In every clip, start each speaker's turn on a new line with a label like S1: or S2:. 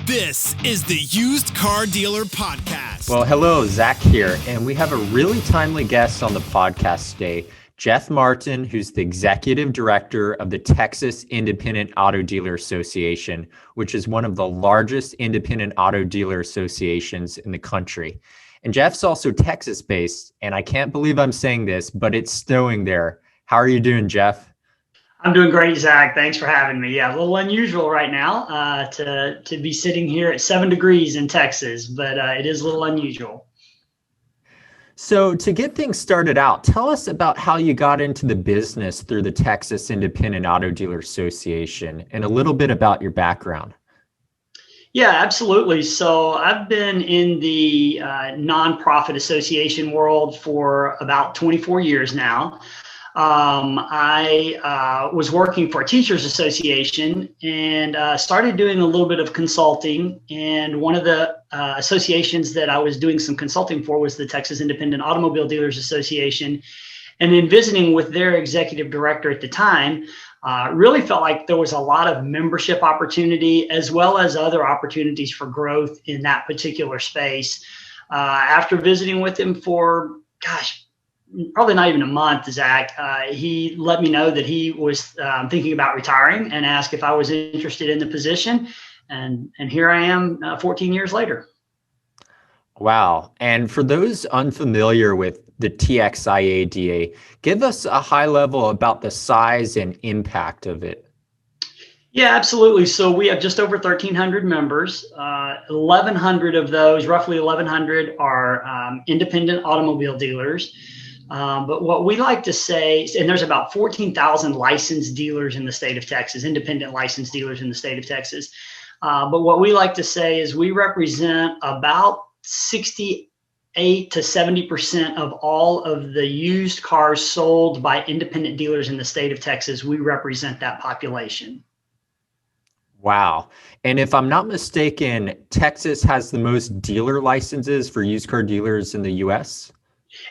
S1: This is the Used Car Dealer Podcast.
S2: Well, hello, Zach here, and we have a really timely guest on the podcast today, Jeff Martin, who's the Executive Director of the Texas Independent Auto Dealer Association, which is one of the largest independent auto dealer associations in the country. And Jeff's also Texas-based, and I can't believe I'm saying this, but it's snowing there. How are you doing, Jeff?
S3: I'm doing great, Zach. Thanks for having me. Yeah, a little unusual right now to be sitting here at 7 degrees in Texas, but it is a little unusual.
S2: So to get things started out, tell us about how you got into the business through the Texas Independent Auto Dealer Association and a little bit about your background.
S3: Yeah, absolutely. So I've been in the nonprofit association world for about 24 years now. I was working for a teachers association and started doing a little bit of consulting. And one of the associations that I was doing some consulting for was the Texas Independent Automobile Dealers Association. And then visiting with their executive director at the time, really felt like there was a lot of membership opportunity as well as other opportunities for growth in that particular space. After visiting with him for, probably not even a month, Zach, he let me know that he was thinking about retiring and asked if I was interested in the position. And here I am 14 years later.
S2: Wow. And for those unfamiliar with the TXIADA, give us a high level about the size and impact of it.
S3: Yeah, absolutely. So we have just over 1,300 members. 1,100 of those, roughly 1,100, are independent automobile dealers. But what we like to say, and there's about 14,000 licensed dealers in the state of Texas, independent licensed dealers in the state of Texas. But what we like to say is we represent about 68 to 70% of all of the used cars sold by independent dealers in the state of Texas. We represent that population.
S2: Wow. And if I'm not mistaken, Texas has the most dealer licenses for used car dealers in the U.S.?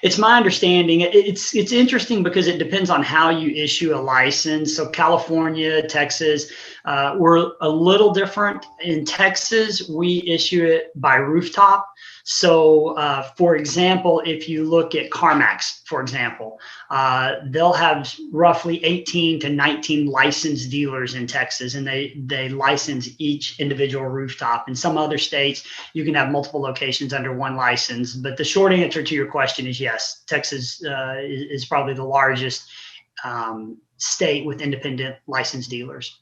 S3: It's my understanding. It's interesting because it depends on how you issue a license. So California, Texas, we're a little different. In Texas, we issue it by rooftop. So, for example, if you look at CarMax, for example, they'll have roughly 18 to 19 licensed dealers in Texas, and they license each individual rooftop. In some other states, you can have multiple locations under one license. But the short answer to your question is yes, Texas is probably the largest state with independent licensed dealers.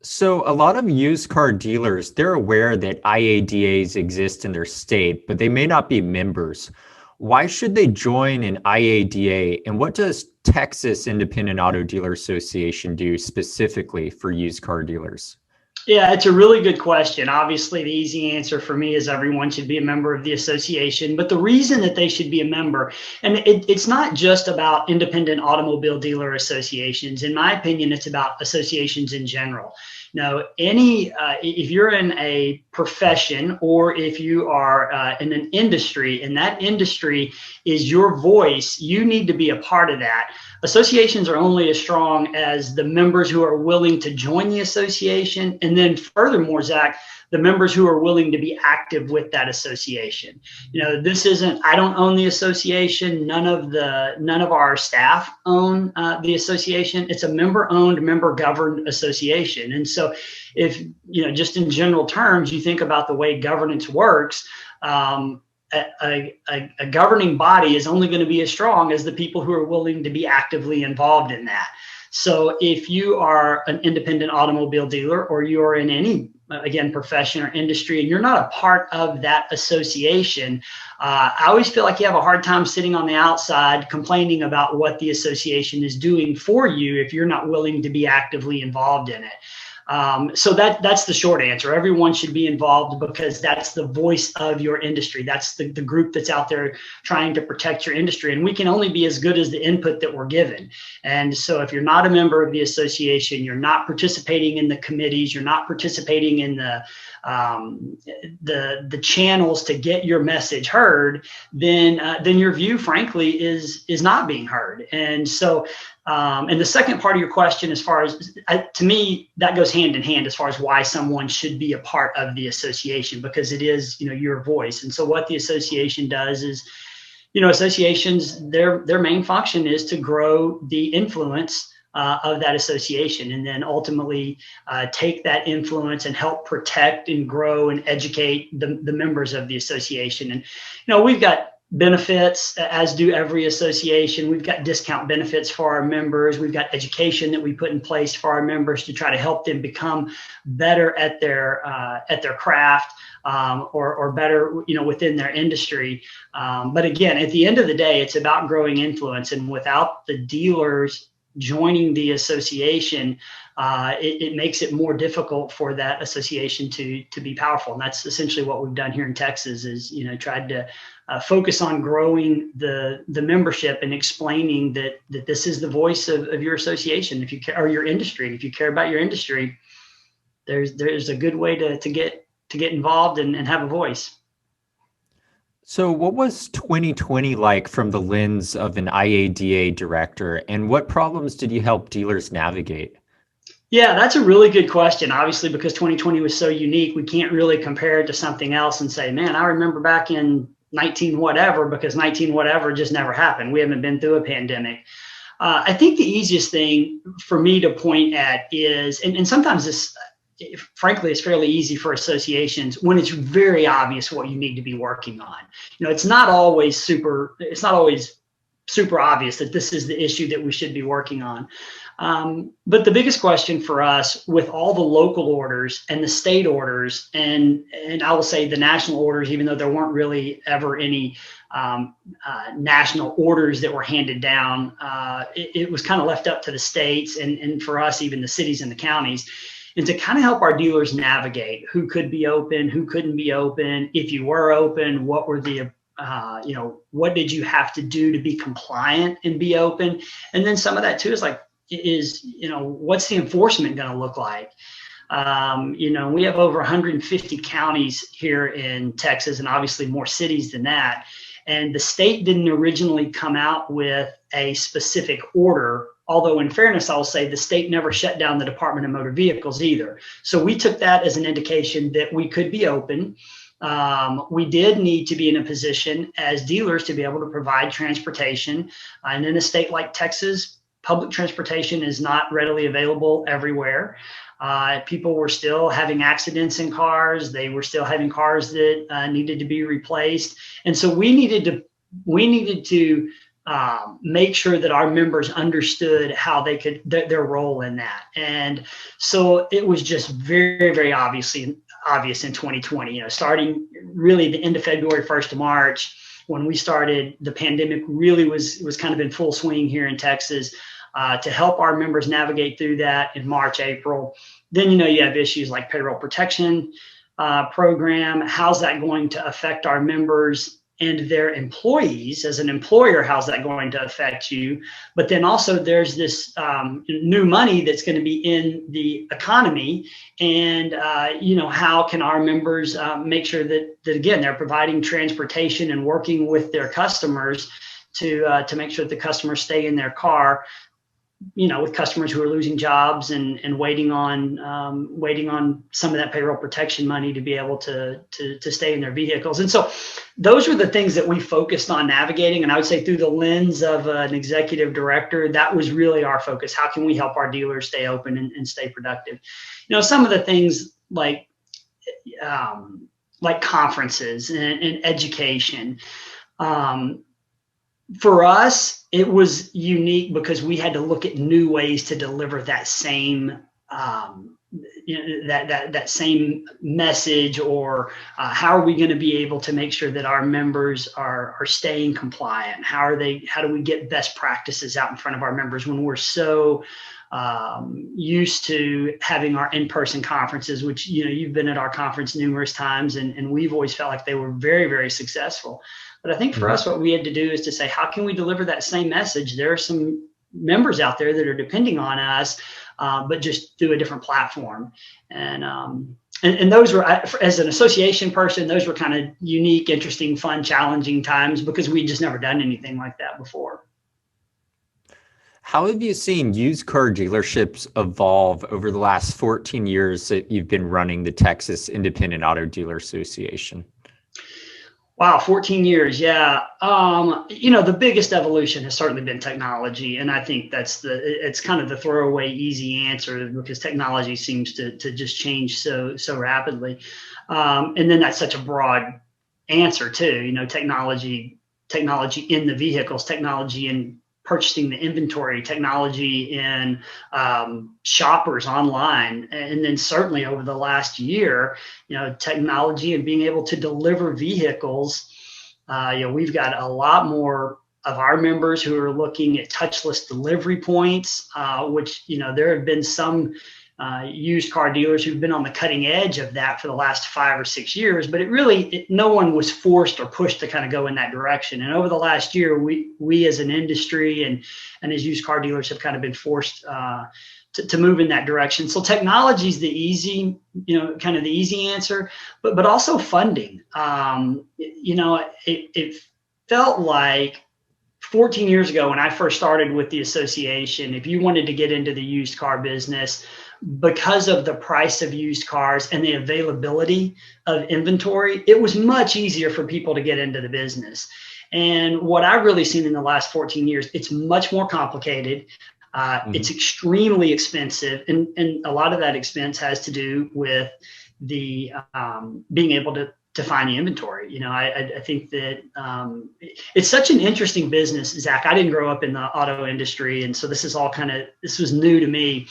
S2: So a lot of used car dealers, they're aware that IADAs exist in their state, but they may not be members. Why should they join an IADA? And what does Texas Independent Auto Dealer Association do specifically for used car dealers?
S3: Yeah, it's a really good question. Obviously, the easy answer for me is everyone should be a member of the association. But the reason that they should be a member, and it's not just about independent automobile dealer associations. In my opinion, it's about associations in general. Now, if you're in a profession or if you are in an industry and that industry is your voice, you need to be a part of that. Associations are only as strong as the members who are willing to join the association. And then furthermore, Zach, the members who are willing to be active with that association. You know, I don't own the association. None of our staff own the association. It's a member-owned, member-governed association. And so if, just in general terms, you think about the way governance works, a governing body is only going to be as strong as the people who are willing to be actively involved in that. So if you are an independent automobile dealer or you are in any, again, profession or industry, and you're not a part of that association, I always feel like you have a hard time sitting on the outside complaining about what the association is doing for you if you're not willing to be actively involved in it. So that's the short answer. Everyone should be involved because that's the voice of your industry. That's the group that's out there trying to protect your industry. And we can only be as good as the input that we're given. And so if you're not a member of the association, you're not participating in the committees, you're not participating in the channels to get your message heard, then your view, frankly, is not being heard. And so And the second part of your question, as far as, to me, that goes hand in hand as far as why someone should be a part of the association, because it is, your voice. And so what the association does is, associations, their main function is to grow the influence of that association, and then ultimately take that influence and help protect and grow and educate the members of the association. And, we've got benefits, as do every association. We've got discount benefits for our members. We've got education that we put in place for our members to try to help them become better at their craft, or better, within their industry. But again, at the end of the day, it's about growing influence, and without the dealers joining the association, it makes it more difficult for that association to be powerful. And that's essentially what we've done here in Texas is, tried to focus on growing the membership and explaining that this is the voice of your association. If you care, or your industry, if you care about your industry, there's a good way to get involved and have a voice.
S2: So what was 2020 like from the lens of an IADA director, and what problems did you help dealers navigate?
S3: Yeah, that's a really good question. Obviously, because 2020 was so unique, we can't really compare it to something else and say, man, I remember back in 19 whatever, because 19 whatever just never happened. We haven't been through a pandemic. I think the easiest thing for me to point at is, and sometimes this, frankly, it's fairly easy for associations when it's very obvious what you need to be working on. It's not always super obvious that this is the issue that we should be working on. But the biggest question for us with all the local orders and the state orders, and I will say the national orders, even though there weren't really ever any national orders that were handed down, it was kind of left up to the states and for us, even the cities and the counties, and to kind of help our dealers navigate who could be open, who couldn't be open. If you were open, what were the what did you have to do to be compliant and be open? And then some of that too is what's the enforcement going to look like? We have over 150 counties here in Texas, and obviously more cities than that. And the state didn't originally come out with a specific order, although in fairness, I'll say the state never shut down the Department of Motor Vehicles either. So we took that as an indication that we could be open. We did need to be in a position as dealers to be able to provide transportation. And in a state like Texas, public transportation is not readily available everywhere. People were still having accidents in cars. They were still having cars that needed to be replaced. And so we needed to make sure that our members understood how they could, their role in that. And so it was just very, very obvious in 2020, starting really the end of February, 1st of March, when we started, the pandemic really was kind of in full swing here in Texas. To help our members navigate through that in March, April. Then, you have issues like payroll protection program. How's that going to affect our members and their employees? As an employer, how's that going to affect you? But then also there's this new money that's going to be in the economy. And, how can our members make sure that again, they're providing transportation and working with their customers to make sure that the customers stay in their car, with customers who are losing jobs and waiting on some of that payroll protection money to be able to stay in their vehicles. And so those were the things that we focused on navigating. And I would say through the lens of an executive director, that was really our focus. How can we help our dealers stay open and stay productive? Some of the things like conferences and education. For us, it was unique because we had to look at new ways to deliver that same that same message, or how are we going to be able to make sure that our members are staying compliant? How do we get best practices out in front of our members when we're so used to having our in-person conferences, which you've been at our conference numerous times, and we've always felt like they were very, very successful. But I think for us, what we had to do is to say, how can we deliver that same message? There are some members out there that are depending on us, but just through a different platform. And those were, as an association person, those were kind of unique, interesting, fun, challenging times because we'd just never done anything like that before.
S2: How have you seen used car dealerships evolve over the last 14 years that you've been running the Texas Independent Auto Dealer Association?
S3: Wow, 14 years. Yeah. The biggest evolution has certainly been technology. And I think it's kind of the throwaway easy answer because technology seems to just change so rapidly. And then that's such a broad answer too, technology in the vehicles, technology in purchasing the inventory, technology in shoppers online. And then certainly over the last year, technology and being able to deliver vehicles. We've got a lot more of our members who are looking at touchless delivery points, which, there have been some used car dealers who've been on the cutting edge of that for the last 5 or 6 years, but no one was forced or pushed to kind of go in that direction. And over the last year, we as an industry and as used car dealers have kind of been forced to move in that direction. So technology is the easy answer, but also funding. It felt like 14 years ago when I first started with the association, if you wanted to get into the used car business, because of the price of used cars and the availability of inventory, it was much easier for people to get into the business. And what I've really seen in the last 14 years, it's much more complicated. It's extremely expensive. And a lot of that expense has to do with the being able to find the inventory. I think that it's such an interesting business, Zach. I didn't grow up in the auto industry. And so this was new to me.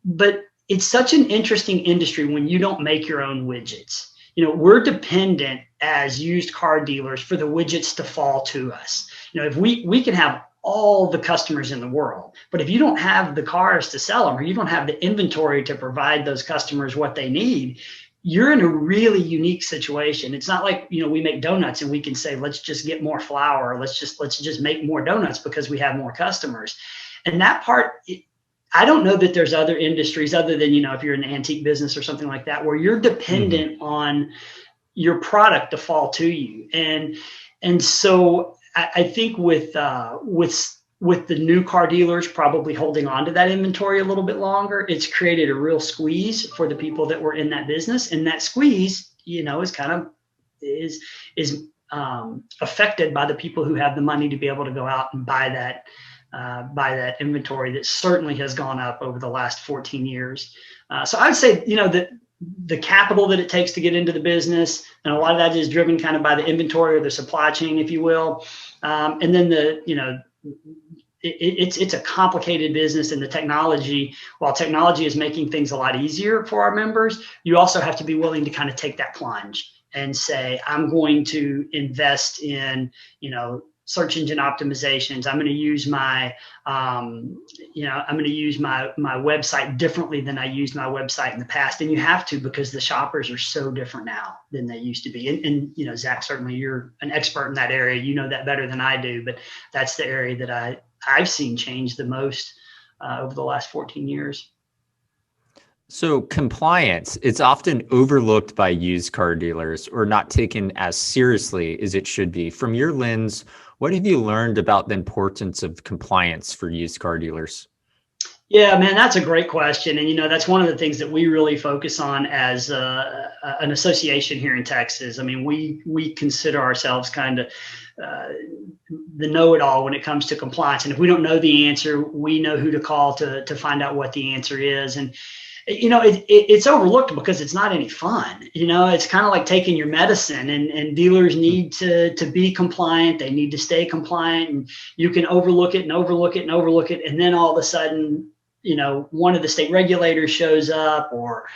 S3: But it's such an interesting industry when you don't make your own widgets. We're dependent as used car dealers for the widgets to fall to us. If we can have all the customers in the world, but if you don't have the cars to sell them, or you don't have the inventory to provide those customers what they need, you're in a really unique situation. It's not like, we make donuts and we can say, let's just get more flour. Let's just make more donuts because we have more customers. And that part, I don't know that there's other industries other than, if you're in the antique business or something like that, where you're dependent on your product to fall to you. And so I think with the new car dealers probably holding on to that inventory a little bit longer, it's created a real squeeze for the people that were in that business. And that squeeze, is affected by the people who have the money to be able to go out and buy that inventory that certainly has gone up over the last 14 years. So I would say, that the capital that it takes to get into the business, and a lot of that is driven kind of by the inventory or the supply chain, if you will. And then it's a complicated business, and the technology, while technology is making things a lot easier for our members, you also have to be willing to kind of take that plunge and say, I'm going to invest in, search engine optimizations. I'm going to use my website differently than I used my website in the past. And you have to, because the shoppers are so different now than they used to be. And Zach, certainly you're an expert in that area. You know that better than I do, but that's the area that I've seen change the most over the last 14 years.
S2: So compliance, it's often overlooked by used car dealers or not taken as seriously as it should be. From your lens, what have you learned about the importance of compliance for used car dealers?
S3: Yeah, man, that's a great question. And, that's one of the things that we really focus on as an association here in Texas. I mean, we consider ourselves kind of the know-it-all when it comes to compliance. And if we don't know the answer, we know who to call to find out what the answer is. And it's overlooked because it's not any fun. It's kind of like taking your medicine, and dealers need to be compliant. They need to stay compliant, and you can overlook it and overlook it and overlook it. And then all of a sudden, one of the state regulators shows up or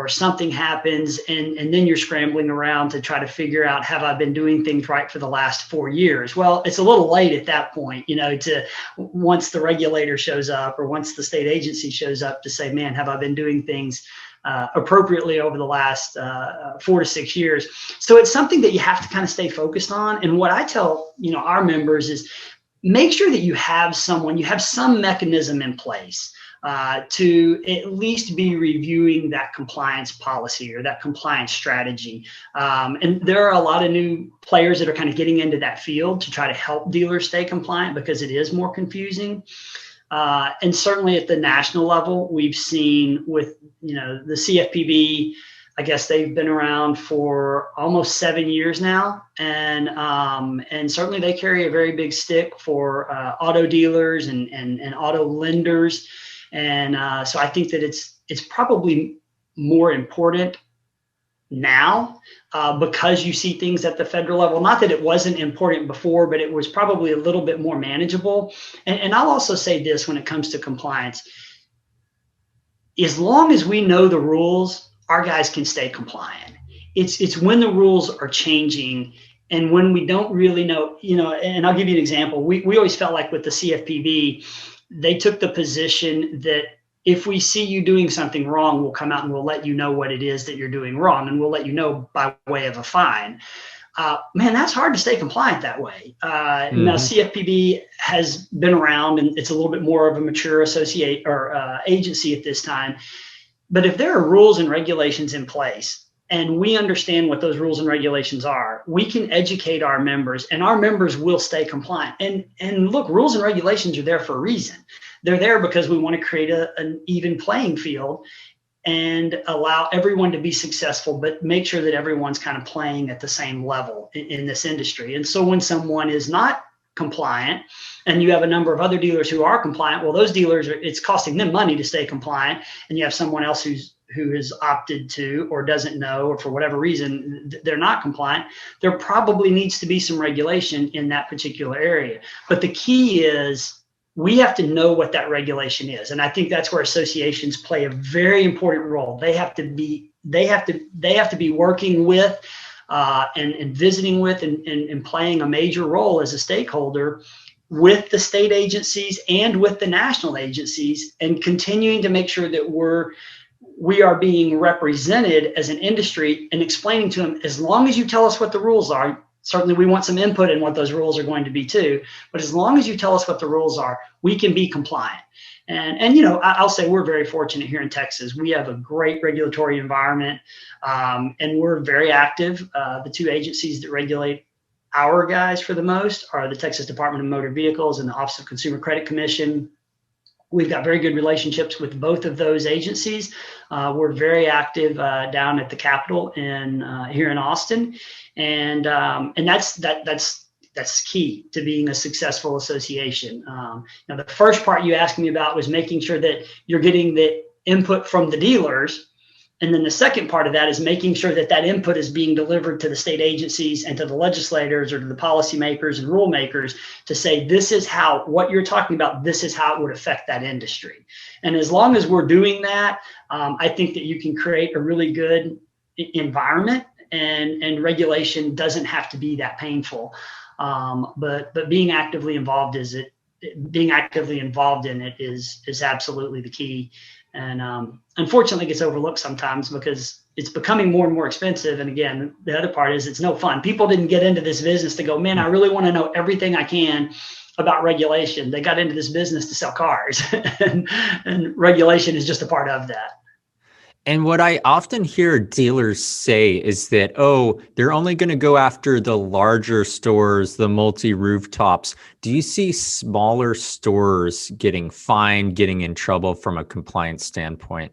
S3: something happens, and then you're scrambling around to try to figure out, have I been doing things right for the last 4 years? Well, it's a little late at that point, once the regulator shows up or once the state agency shows up to say, man, have I been doing things appropriately over the last 4 to 6 years? So it's something that you have to kind of stay focused on. And what I tell, our members is make sure that you have some mechanism in place to at least be reviewing that compliance policy or that compliance strategy. And there are a lot of new players that are kind of getting into that field to try to help dealers stay compliant because it is more confusing. And certainly at the national level, we've seen with, the CFPB, I guess they've been around for almost 7 years now. And certainly they carry a very big stick for auto dealers and auto lenders. And so I think that it's probably more important now because you see things at the federal level. Not that it wasn't important before, but it was probably a little bit more manageable. And I'll also say this when it comes to compliance. As long as we know the rules, our guys can stay compliant. It's when the rules are changing and when we don't really know, and I'll give you an example. We always felt like with the CFPB, they took the position that if we see you doing something wrong, we'll come out and we'll let you know what it is that you're doing wrong. And we'll let you know by way of a fine. Man, that's hard to stay compliant that way. Now, CFPB has been around and it's a little bit more of a mature agency at this time. But if there are rules and regulations in place and we understand what those rules and regulations are, we can educate our members and our members will stay compliant. And look, rules and regulations are there for a reason. They're there because we want to create an even playing field and allow everyone to be successful, but make sure that everyone's kind of playing at the same level in this industry. And so when someone is not compliant and you have a number of other dealers who are compliant, well, those dealers, it's costing them money to stay compliant. And you have someone else who has opted to or doesn't know, or for whatever reason, they're not compliant. There probably needs to be some regulation in that particular area. But the key is we have to know what that regulation is. And I think that's where associations play a very important role. They have to be working with and visiting with and playing a major role as a stakeholder with the state agencies and with the national agencies, and continuing to make sure that we are being represented as an industry and explaining to them, as long as you tell us what the rules are. Certainly we want some input in what those rules are going to be too, but as long as you tell us what the rules are, we can be compliant. And I'll say we're very fortunate here in Texas. We have a great regulatory environment, and we're very active. The two agencies that regulate our guys for the most are the Texas Department of Motor Vehicles and the Office of Consumer Credit Commission. We've got very good relationships with both of those agencies. We're very active down at the Capitol here in Austin, and that's key to being a successful association. Now, the first part you asked me about was making sure that you're getting the input from the dealers. And then the second part of that is making sure that that input is being delivered to the state agencies and to the legislators or to the policymakers and rule makers to say, this is how, what you're talking about, this is how it would affect that industry. And as long as we're doing that, I think that you can create a really good environment, and regulation doesn't have to be that painful. But being actively involved in it is absolutely the key. And unfortunately, it gets overlooked sometimes because it's becoming more and more expensive. And again, the other part is it's no fun. People didn't get into this business to go, man, I really want to know everything I can about regulation. They got into this business to sell cars, and regulation is just a part of that.
S2: And what I often hear dealers say is that, oh, they're only going to go after the larger stores, the multi-rooftops. Do you see smaller stores getting fined, getting in trouble from a compliance standpoint?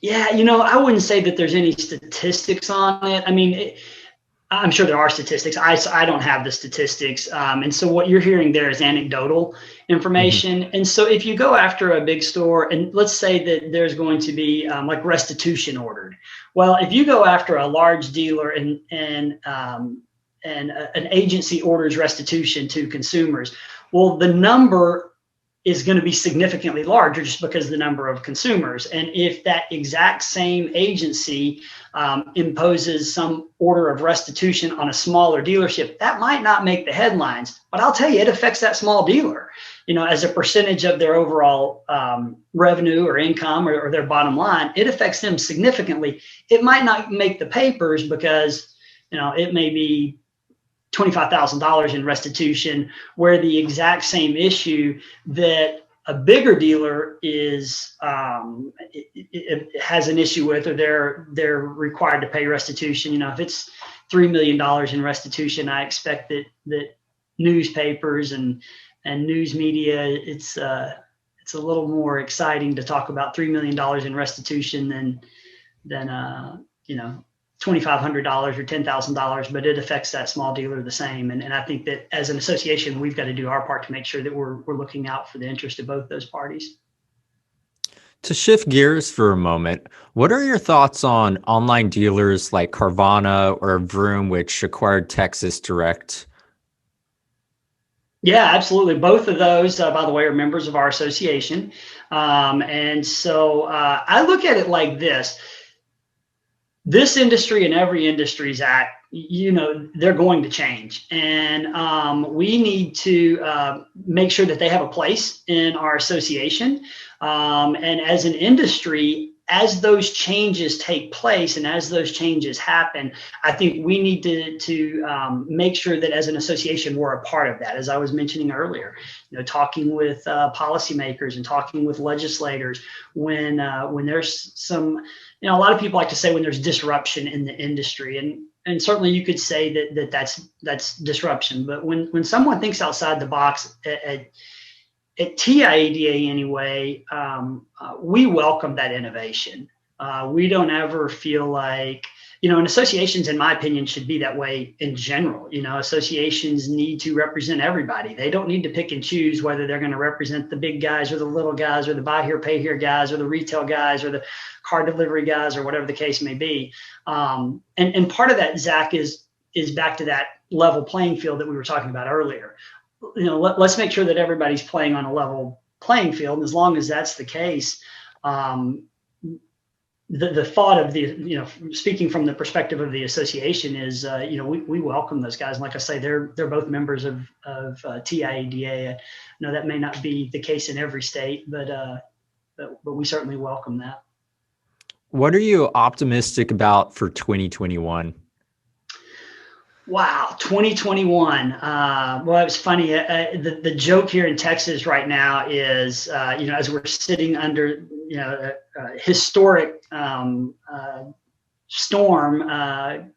S3: Yeah, I wouldn't say that there's any statistics on it. I mean, I'm sure there are statistics. I don't have the statistics. And so what you're hearing there is anecdotal information. Mm-hmm. And so if you go after a big store, and let's say that there's going to be like restitution ordered. Well, if you go after a large dealer and an agency orders restitution to consumers, well, the number is going to be significantly larger just because of the number of consumers. And if that exact same agency imposes some order of restitution on a smaller dealership, that might not make the headlines, but I'll tell you, it affects that small dealer, as a percentage of their overall revenue or income or their bottom line. It affects them significantly. It might not make the papers because, it may be $25,000 in restitution, where the exact same issue that a bigger dealer is it has an issue with, or they're required to pay restitution. If it's $3 million in restitution, I expect that newspapers and news media, it's a little more exciting to talk about $3 million in restitution than $2,500 or $10,000, but it affects that small dealer the same. And I think that as an association, we've got to do our part to make sure that we're looking out for the interest of both those parties.
S2: To shift gears for a moment, what are your thoughts on online dealers like Carvana or Vroom, which acquired Texas Direct?
S3: Yeah, absolutely. Both of those, by the way, are members of our association. And so I look at it like this. This industry and every industry, Zach, they're going to change. And we need to make sure that they have a place in our association. And as an industry, as those changes take place and as those changes happen, I think we need to make sure that as an association, we're a part of that. As I was mentioning earlier, talking with policymakers and talking with legislators when there's some, a lot of people like to say when there's disruption in the industry, and certainly you could say that's disruption. But when someone thinks outside the box at TIADA anyway, we welcome that innovation. We don't ever feel like, and associations, in my opinion, should be that way in general. Associations need to represent everybody. They don't need to pick and choose whether they're going to represent the big guys or the little guys or the buy here, pay here guys or the retail guys or the car delivery guys or whatever the case may be. And part of that, Zach, is back to that level playing field that we were talking about earlier. Let's make sure that everybody's playing on a level playing field. And as long as that's the case, the thought of speaking from the perspective of the association is, we welcome those guys. And like I say, they're both members of TIADA. I know that may not be the case in every state, but we certainly welcome that.
S2: What are you optimistic about for 2021?
S3: Wow, 2021. Well, it was funny. The joke here in Texas right now is, as we're sitting under, a historic storm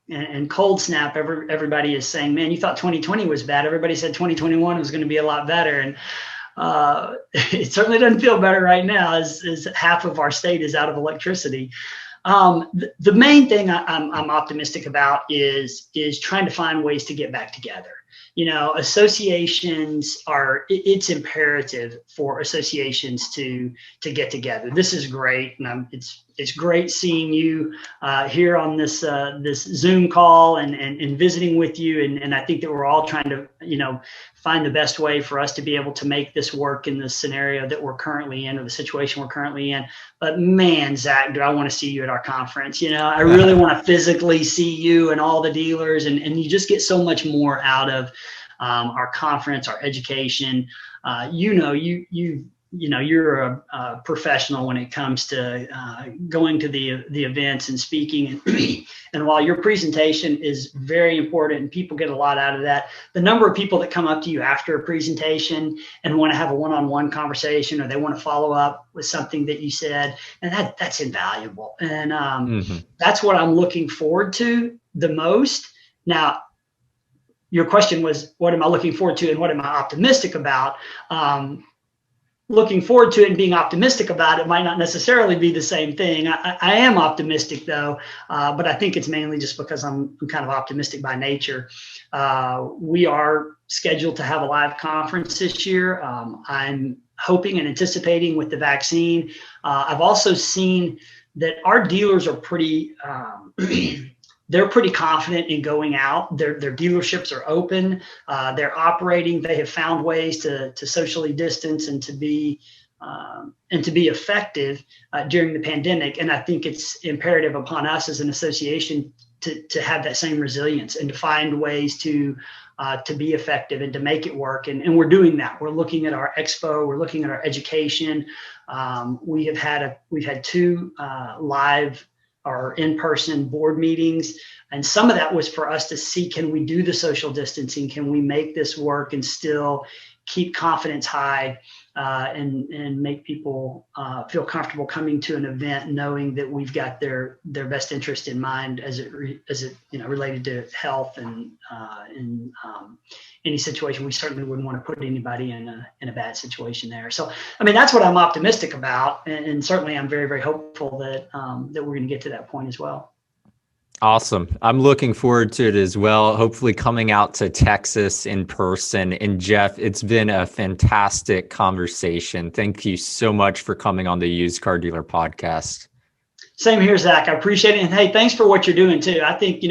S3: and cold snap, everybody is saying, man, you thought 2020 was bad. Everybody said 2021 was going to be a lot better. And it certainly doesn't feel better right now as half of our state is out of electricity. The main thing I'm optimistic about is trying to find ways to get back together. Associations it's imperative for associations to get together. This is great. And it's great seeing you here on this Zoom call and visiting with you. And I think that we're all trying to, find the best way for us to be able to make this work in the scenario that we're currently in or the situation we're currently in. But man, Zach, do I want to see you at our conference. I really want to physically see you and all the dealers, and you just get so much more out of our conference, our education. You're a professional when it comes to going to the events and speaking. And while your presentation is very important and people get a lot out of that, the number of people that come up to you after a presentation and want to have a one-on-one conversation, or they want to follow up with something that you said, and that's invaluable. And that's what I'm looking forward to the most. Now, your question was, what am I looking forward to and what am I optimistic about? Looking forward to it and being optimistic about it might not necessarily be the same thing. I am optimistic though, but I think it's mainly just because I'm kind of optimistic by nature. We are scheduled to have a live conference this year. I'm hoping and anticipating with the vaccine. I've also seen that our dealers are pretty they're pretty confident in going out. Their dealerships are open. They're operating. They have found ways to socially distance and to be effective during the pandemic. And I think it's imperative upon us as an association to have that same resilience and to find ways to be effective and to make it work. And we're doing that. We're looking at our expo. We're looking at our education. We've had two live or in-person board meetings. And some of that was for us to see, can we do the social distancing? Can we make this work and still keep confidence high, and make people feel comfortable coming to an event, knowing that we've got their best interest in mind as it related to health and any situation. We certainly wouldn't want to put anybody in a bad situation there. So, I mean, that's what I'm optimistic about, and certainly I'm very, very hopeful that that we're going to get to that point as well.
S2: Awesome. I'm looking forward to it as well. Hopefully coming out to Texas in person. And Jeff, it's been a fantastic conversation. Thank you so much for coming on the Used Car Dealer podcast.
S3: Same here, Zach. I appreciate it. And hey, thanks for what you're doing too. I think,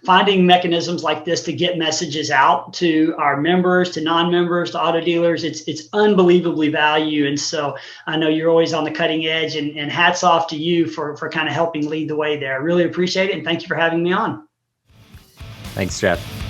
S3: finding mechanisms like this to get messages out to our members, to non-members, to auto dealers, it's unbelievably valuable. And so I know you're always on the cutting edge, and hats off to you for kind of helping lead the way there. I really appreciate it. And thank you for having me on.
S2: Thanks, Jeff.